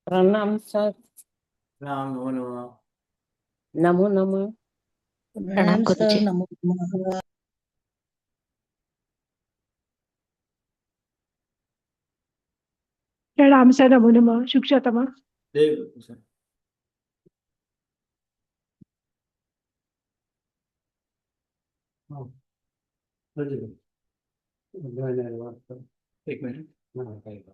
प्रणाम सर। राम नमो नमः। नमो नमः। प्रणाम प्रणाम सर, गुरुजी। नमो नमः। प्रणाम सर, नमो नमः। शुभशतम। जय गुरु सर। हाँ, जय गुरु। एक मिनट। हाँ, बताइए।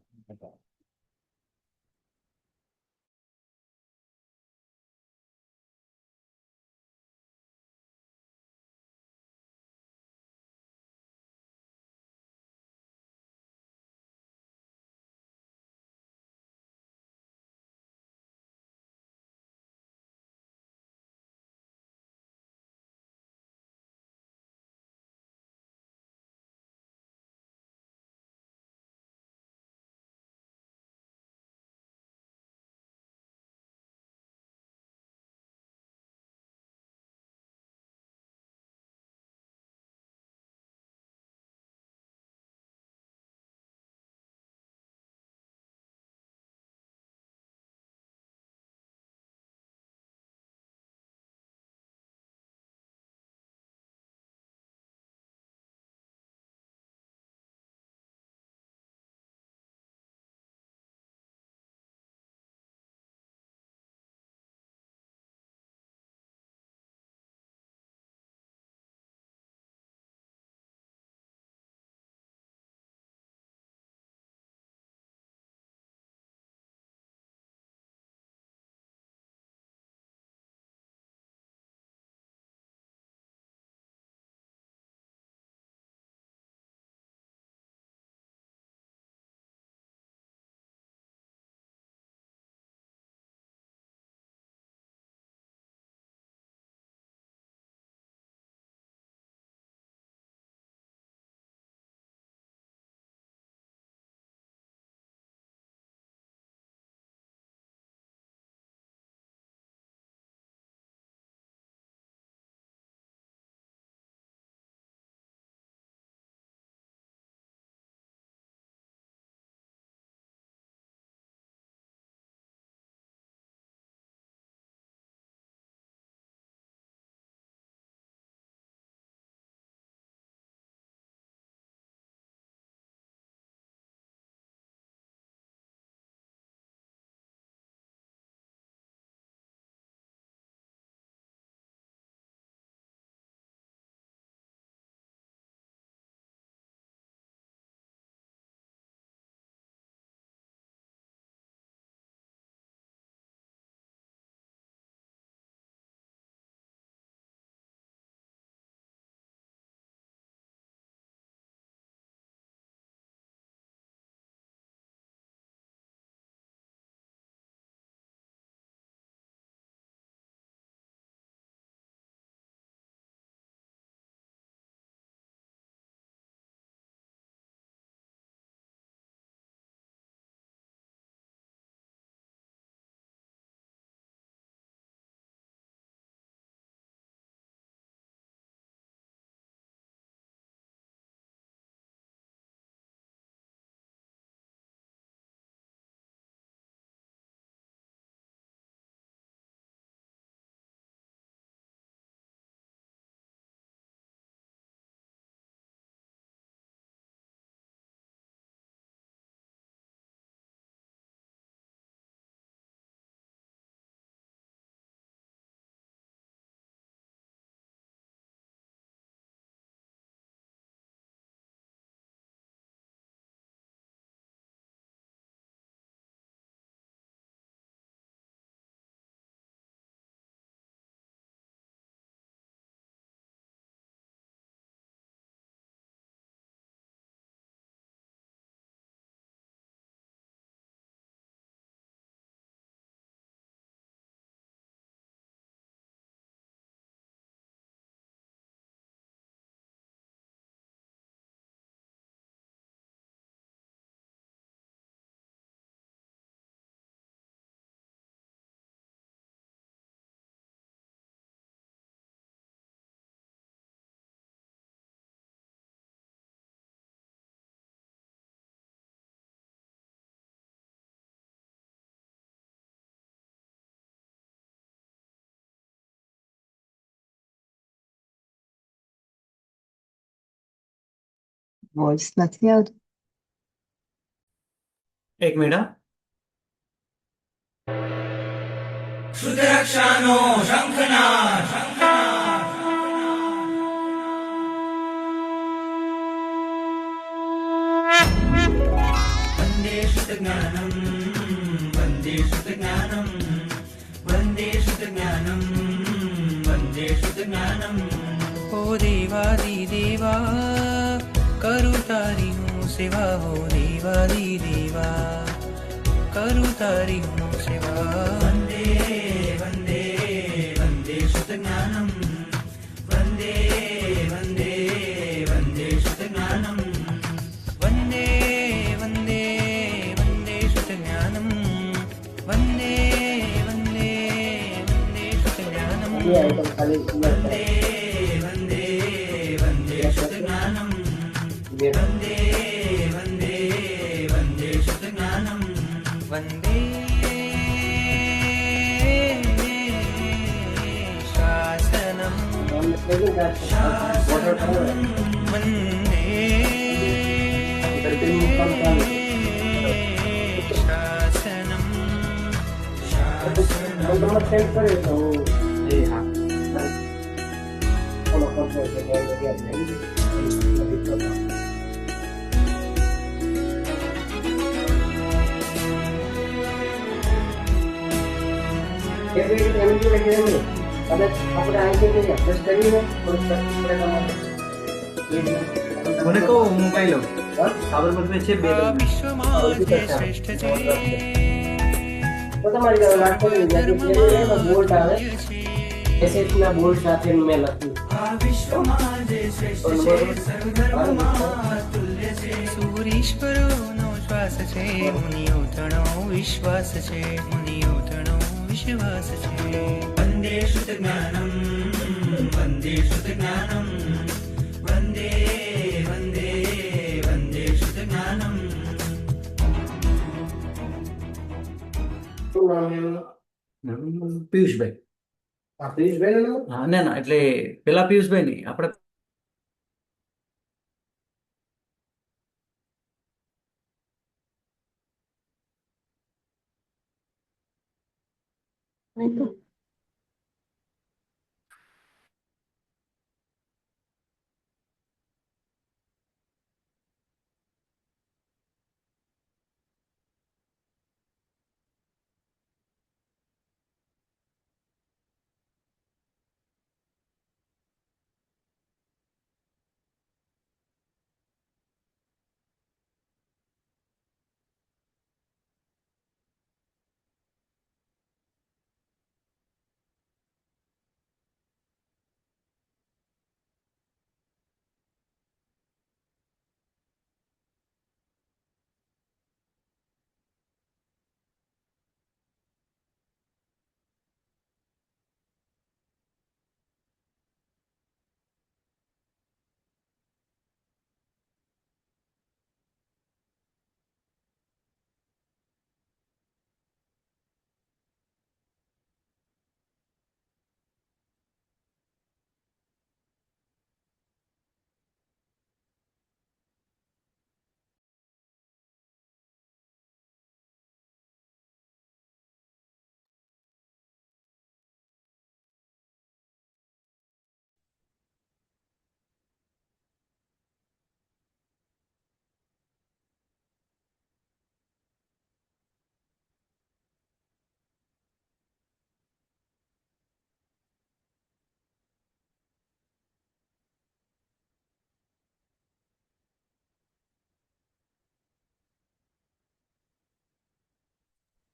વોઇસ નથી આવતું. એક મિનિટ હા. હો દેવાદી દેવા કરું તારી હું સેવા હો દેવાદી દેવા કરું તારી હું સેવા વંદે વંદે વંદે શુદ્ધ જ્ઞાનમ વંદે વંદે વંદે શુદ્ધ જ્ઞાનમ વંદે વંદે વંદે શુદ્ધ જ્ઞાનમ વંદે વંદે વંદે શુદ્ધ જ્ઞાનમ વંદે વંદે વંદે શુદ્ધ જ્ઞાનમ વંદે વંદે વંદે શુદ્ધ જ્ઞાનમ વંદે શાસનમ વંદે શાસનમ મને કહો હું કઈ લઉં સાબરમતી છે બે આ વિશ્વમાં જે શ્રેષ્ઠ છે બોર્ડ સાથે મેં લખ્યું. આ વિશ્વમાં જે શ્રેષ્ઠ છે સર્વધર્મમાં તુલ્ય છે સૂરીશ્વરોનો શ્વાસ છે મુનિઓ તણો વિશ્વાસ છે મુનિઓ તણો વિશ્વાસ છે વંદે શુદ્ધ જ્ઞાનમ વંદે શુદ્ધ જ્ઞાનમ વંદે વંદે વંદે શુદ્ધ જ્ઞાનમ શું નામ એમનું? પિયુષભાઈ. પિયુષભાઈ નું? હા ના ના એટલે પેલા પિયુષભાઈ નહીં આપણે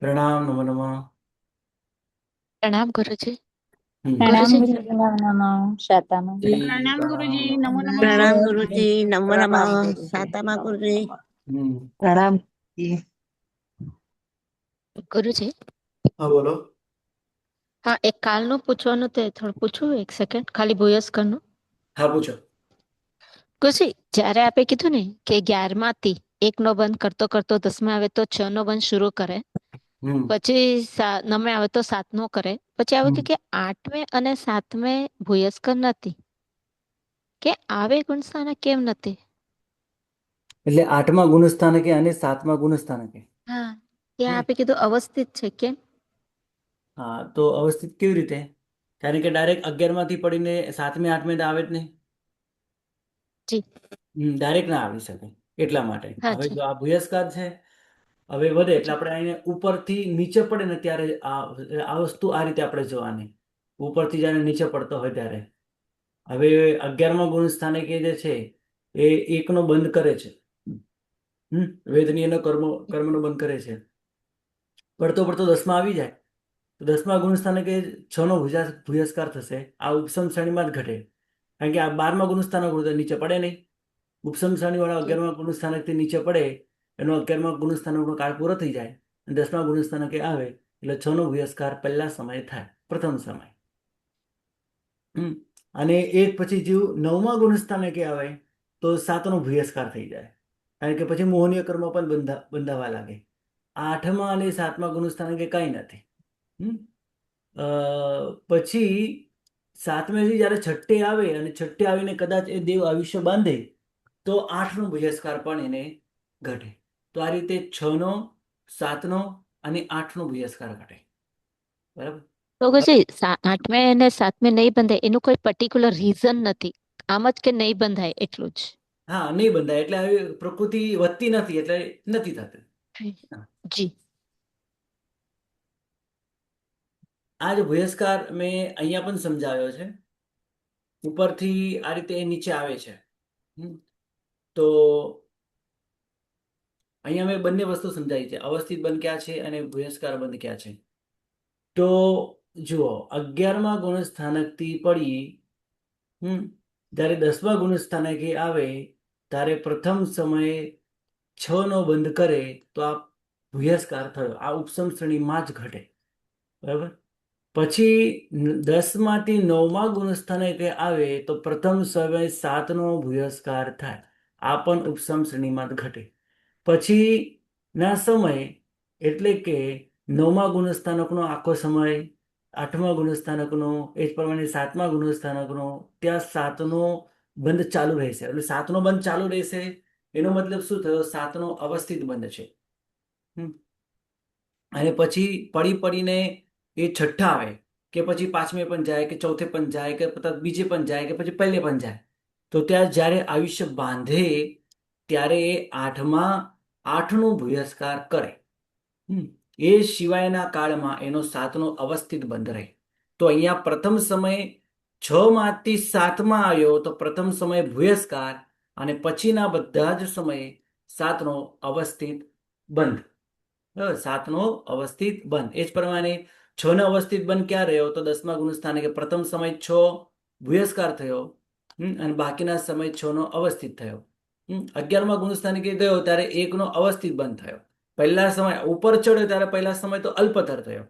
પ્રણામ નમો નમઃ. પ્રણામ ગુરુજી. પ્રણામ ગુરુજી ગુરુજી નમો નમઃ શાતામાં પ્રણામ ગુરુજી નમો નમઃ પ્રણામ ગુરુજી નમો નમઃ સાતામાં ગુરુજી પ્રણામ. ગુરુજી હા બોલો. હા એક કાલનું પૂછવાનું તે થોડું પૂછું એક સેકન્ડ ખાલી ભૂયસ્કરનું. હા પૂછો. ગુરુજી જ્યારે આપે કીધું ને કે 11માંથી 1 નો બંધ કરતો કરતો 10માં આવે તો 6 નો બંધ શરૂ કરે પછી 9 આવે તો 7 નો કરે પછી આવે કે 8મે અને 7મે ભૂયસ્કર નથી કે આવે ગુણસ્થાન કેમ નથી? એટલે 8મા ગુણસ્થાનકે અને 7મા ગુણસ્થાનકે. હા ત્યાં હમ. આપે કીધું અવસ્થિત છે કેમ? હા, તો અવસ્થિત કેવી રીતે? કારણ કે ડાયરેક્ટ 11માંથી પડીને 7મી 8મી તો આવે જ નહીં. જી ડાયરેક્ટ ના આવી શકે એટલા માટે. હા હવે જી જો આ ભૂયસ્કાર છે, હવે વધે એટલે આપણે અહીંયા ઉપરથી નીચે પડે ને ત્યારે આ વસ્તુ આ રીતે આપણે જોવાની. ઉપરથી જ્યારે નીચે પડતો હોય ત્યારે. હવે 11મા ગુણસ્થાનકે જે છે એ 1નો બંધ કરે છે. વેદની એનો કર્મનો બંધ કરે છે. પડતો પડતો 10માં આવી જાય તો 10મા ગુણસ્થાનકે 6નો ભૂયસ્કાર થશે. આ ઉપસમ શ્રેણીમાં જ ઘટે. કારણ કે આ 12મા ગુણસ્થાનક નીચે પડે નહીં. ઉપસમ શ્રેણીવાળા 11મા ગુણસ્થાનકથી નીચે પડે એનો 11મા ગુણસ્થાનકનો કાળ પૂરો થઈ જાય અને 10મા ગુણસ્થાનકે આવે એટલે 6નો ભૂયસ્કાર પહેલા સમયે થાય, પ્રથમ સમય. અને એક પછી જેવું 9મા ગુણસ્થાનકે આવે તો 7નો ભૂયસ્કાર થઈ જાય. કારણ કે પછી મોહનીય કર્મ પણ બંધાવા લાગે. 8મા અને 7મા ગુણસ્થાનકે કંઈ નથી. પછી 7મેથી જ્યારે છઠ્ઠે આવે અને છઠ્ઠે આવીને કદાચ એ દેવ આયુષ્ય બાંધે તો 8નો ભૂયસ્કાર પણ એને ઘટે. તો આ રીતે 6નો, 7નો અને 8નો ભૂયસ્કાર ઘટે. બરાબર. તો પછી 8મે અને 7મે નહીં બંધાય એનું કોઈ પર્ટિક્યુલર રીઝન નથી, આમ જ કે નહીં બંધાય એટલું જ. હા, નહીં બંધાય એટલે આવી પ્રકૃતિ વધતી નથી એટલે નથી થતું. જી આ જે ભૂયસ્કાર મેં અહીંયા પણ સમજાવ્યો છે. ઉપરથી આ રીતે નીચે આવે છે. તો અહીંયા મેં બંને વસ્તુ સમજાવી છે. અવસ્થિત બંધ ક્યાં છે અને ભૂયસ્કાર બંધ ક્યાં છે. તો જુઓ, 11મા ગુણસ્થાનકથી પડી જ્યારે 10મા ગુણસ્થાનકે આવે ત્યારે પ્રથમ સમયે 6નો બંધ કરે તો આ ભૂયસ્કાર થયો. આ ઉપસમ શ્રેણીમાં જ ઘટે. બરાબર. પછી 10માંથી 9મા ગુણસ્થાનકે આવે તો પ્રથમ સમયે 7નો ભૂયસ્કાર થાય. આ પણ ઉપસમ શ્રેણીમાં જ ઘટે. પછી ના સમય એટલે કે 9મા ગુણસ્થાનકનો આખો સમય, 8મા ગુણસ્થાનકનો, એ જ પ્રમાણે 7મા ગુણસ્થાનકનો, ત્યાં 7નો બંધ ચાલુ રહેશે. એટલે 7નો બંધ ચાલુ રહેશે એનો મતલબ શું થયો? 7નો અવસ્થિત બંધ છે. અને પછી પડીને એ છઠ્ઠા આવે કે પછી 5મે પણ જાય કે ચોથે પણ જાય કે બીજે પણ જાય કે પછી પહેલે પણ જાય તો ત્યાં જ્યારે આયુષ્ય બાંધે ત્યારે એ 8નો ભૂયસ્કાર કરે. એ સિવાયના કાળમાં એનો 7નો અવસ્થિત બંધ રહે. તો અહીંયા પ્રથમ સમય 6માંથી 7માં આવ્યો તો પ્રથમ સમય ભૂયસ્કાર અને પછીના બધા જ સમયે 7નો અવસ્થિત બંધ. 7નો અવસ્થિત બંધ. એ જ પ્રમાણે 6નો અવસ્થિત બંધ ક્યાં રહ્યો? તો 10મા ગુણસ્થાનકે પ્રથમ સમય 6 ભૂયસ્કાર થયો અને બાકીના સમય 6નો અવસ્થિત થયો. 11મા ગુણસ્થાનકે ગયો ત્યારે 1નો અવસ્થિત બંધ થયો. પહેલા સમય ઉપર ચડ્યો ત્યારે પહેલા સમય તો અલ્પતર થયો.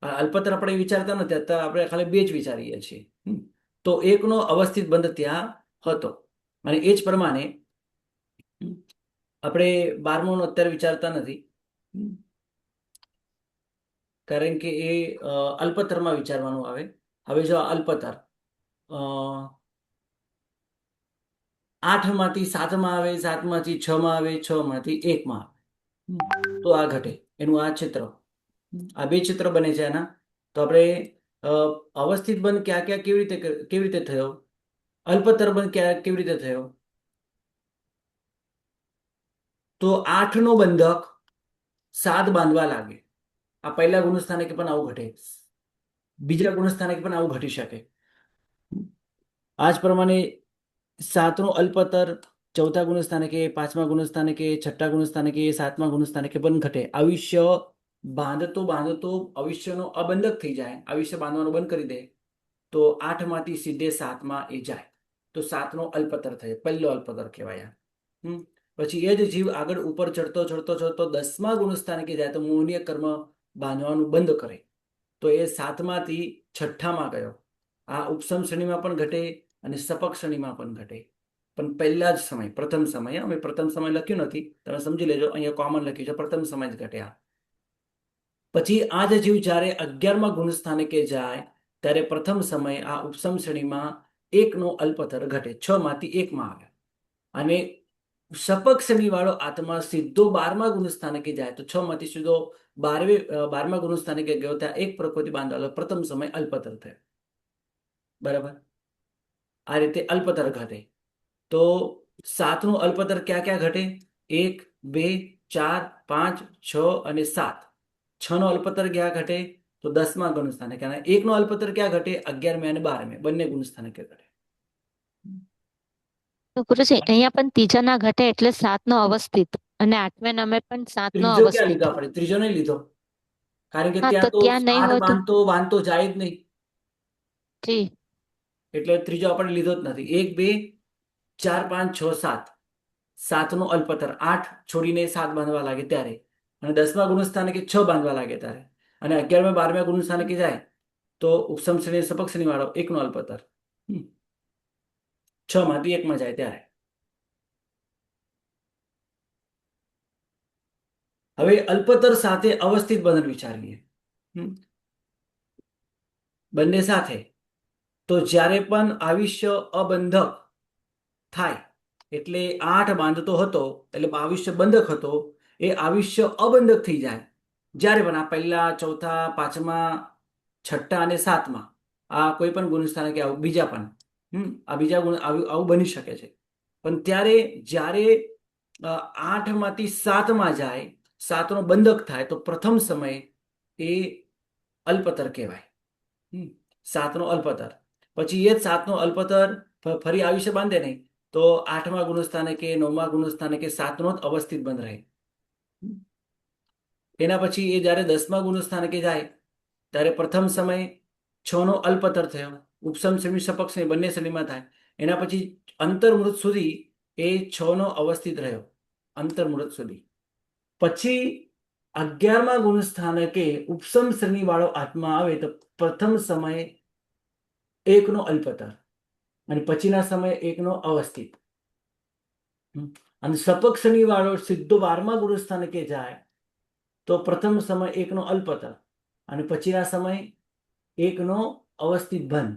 અલ્પતર આપણે વિચારતા નથી, અત્યારે આપણે ખાલી 2 જ વિચારીએ છીએ. તો 1નો અવસ્થિત બંધ ત્યાં હતો. અને એ જ પ્રમાણે આપણે 12મોનો અત્યારે વિચારતા નથી કારણ કે એ અલ્પતરમાં વિચારવાનું આવે. હવે જો અલ્પતર 8માંથી 7માં આવે, 7માંથી 6માં આવે, 6માંથી 1માં આવે તો આ ઘટે. એનું આ ચિત્ર, આ 2 ચિત્ર બને છે એના. તો આપણે અવસ્થિત બંધ ક્યાં કેવી રીતે થયો, અલ્પતર બંધ કેવી રીતે થયો, તો 8નો બંધક 7 બાંધવા લાગે. આ પહેલા ગુણસ્થાનકે પણ આવું ઘટે, બીજા ગુણસ્થાનકે પણ આવું ઘટી શકે. આ જ પ્રમાણે 7નો અલ્પતર ચોથા ગુણસ્થાનકે, 5મા ગુણસ્થાનકે, 6ઠ્ઠા ગુણસ્થાનકે, 7મા ગુણસ્થાનકે પણ ઘટે. આયુષ્ય બાંધતો આયુષ્યનો અબંધક થઈ જાય, આયુષ્ય બાંધવાનું બંધ કરી દે તો 8માંથી સીધે 7માં એ જાય તો 7નો અલ્પતર થાય, પહેલો અલ્પતર કહેવાય. પછી એ જ જીવ આગળ ઉપર ચડતો 10મા ગુણસ્થાનકે જાય તો મોહનીય કર્મ બાંધવાનું બંધ કરે તો એ 7માંથી 6ઠ્ઠામાં ગયો. આ ઉપસમ શ્રેણીમાં પણ ઘટે અને સપક શ્રેણીમાં પણ ઘટે. પણ પહેલા જ સમય, પ્રથમ સમય, અમે પ્રથમ સમય લખ્યું નથી, તમે સમજી લેજો, અહીંયા કોમન લખ્યું છે, પ્રથમ સમય જ ઘટે. પછી આ જ જીવ જ્યારે 11મા ગુણસ્થાનકે જાય ત્યારે પ્રથમ સમય આ ઉપસમ શ્રેણીમાં 1નો અલ્પતર ઘટે, 6માંથી 1માં આવે અને સપક શ્રેણી વાળો આત્મા સીધો 12મા ગુણ સ્થાનકે જાય તો 6 માંથી સીધો 12મા ગુણ સ્થાનકે ગયો, ત્યાં એક પ્રકૃતિ બાંધવાલો પ્રથમ સમય અલ્પતર થયો. બરાબર, આ રીતે અલ્પતર ઘટે. તો 7નું અલ્પતર ક્યાં ક્યાં ઘટે? 1, 2, 4, 5, 6 અને 7. 6નો અલ્પતર ક્યાં ઘટે? તો 10મા ગુણ સ્થાનકે. અને 1નો અલ્પતર ક્યાં ઘટે? 11મે અને 12મે બંને ગુણ સ્થાનકે ઘટે. તો ગુરુજી અહીંયા પણ ત્રીજા ના ઘટે એટલે 7 નો અવસ્થિત અને 8મે નમે પણ 7 નો ત્રીજો ક્યાં અવસ્થિત. લીધો આપણે? ત્રીજો નહીં લીધો, કારણ કે હા, ત્યાં તો તો ત્યાં નહીં 8 હોય તો વાંધતો જાય જ નહીં, જી એટલે ત્રીજો આપણે લીધો જ નથી. 1, 2, 4, 5, 6, 7. 7નો અલ્પતર 8 છોડીને 7 બાંધવા લાગે ત્યારે, અને 10મા ગુણ સ્થાનકે 6 બાંધવા લાગે ત્યારે, અને 11મા 12મા ગુણ સ્થાનકે જાય તો ઉપસમ શ્રેણી સપક શ્રેણી વાળો 1નો અલ્પતર 6 માંથી 1માં જાય ત્યારે. હવે અલ્પતર સાથે અવસ્થિત બંધન વિચારીએ. બંને સાથે તો જ્યારે પણ આયુષ્ય અબંધક થાય, એટલે 8 બાંધતો હતો એટલે આયુષ્ય બંધક હતો, એ આયુષ્ય અબંધક થઈ જાય જ્યારે પણ આ પહેલા, ચોથા, 5મા, 6ઠ્ઠા અને 7મા આ કોઈ પણ ગુણ સ્થાનકે આવું, બીજા પણ આ બીજા ગુણ આવું બની શકે છે. પણ ત્યારે જ્યારે 8 માંથી 7માં જાય, 7નો બંધક થાય તો પ્રથમ સમય એ અલ્પતર કહેવાય. 7નો અલ્પતર. પછી એ જ 7નો અલ્પતર ફરી આયુષ્ય બાંધે નહીં તો 8મા ગુણ સ્થાનકે, 9મા ગુણ સ્થાનકે 7નો જ અવસ્થિત બંધ રહે. એના પછી એ જ્યારે 10મા ગુણ સ્થાનકે જાય ત્યારે પ્રથમ સમય 6નો અલ્પતર થયો, ઉપસમ શ્રેણી સપક શ્રેણી બંને શ્રેણીમાં થાય. એના પછી અંતર્મૃત સુધી એ 6નો અવસ્થિત રહ્યો, અંતર્મૃત સુધી. પછી 11મા ગુણ સ્થાનકે ઉપસમ શ્રેણી વાળો આત્મા આવે તો પ્રથમ સમય 1નો અલ્પતર, અને પછીના સમય 1નો અવસ્થિત. અને સપક શ્રેણી વાળો સીધો 12મા ગુણ સ્થાનકે જાય તો પ્રથમ સમય 1નો અલ્પતર, અને પછીના સમય 1નો અવસ્થિત બંધ.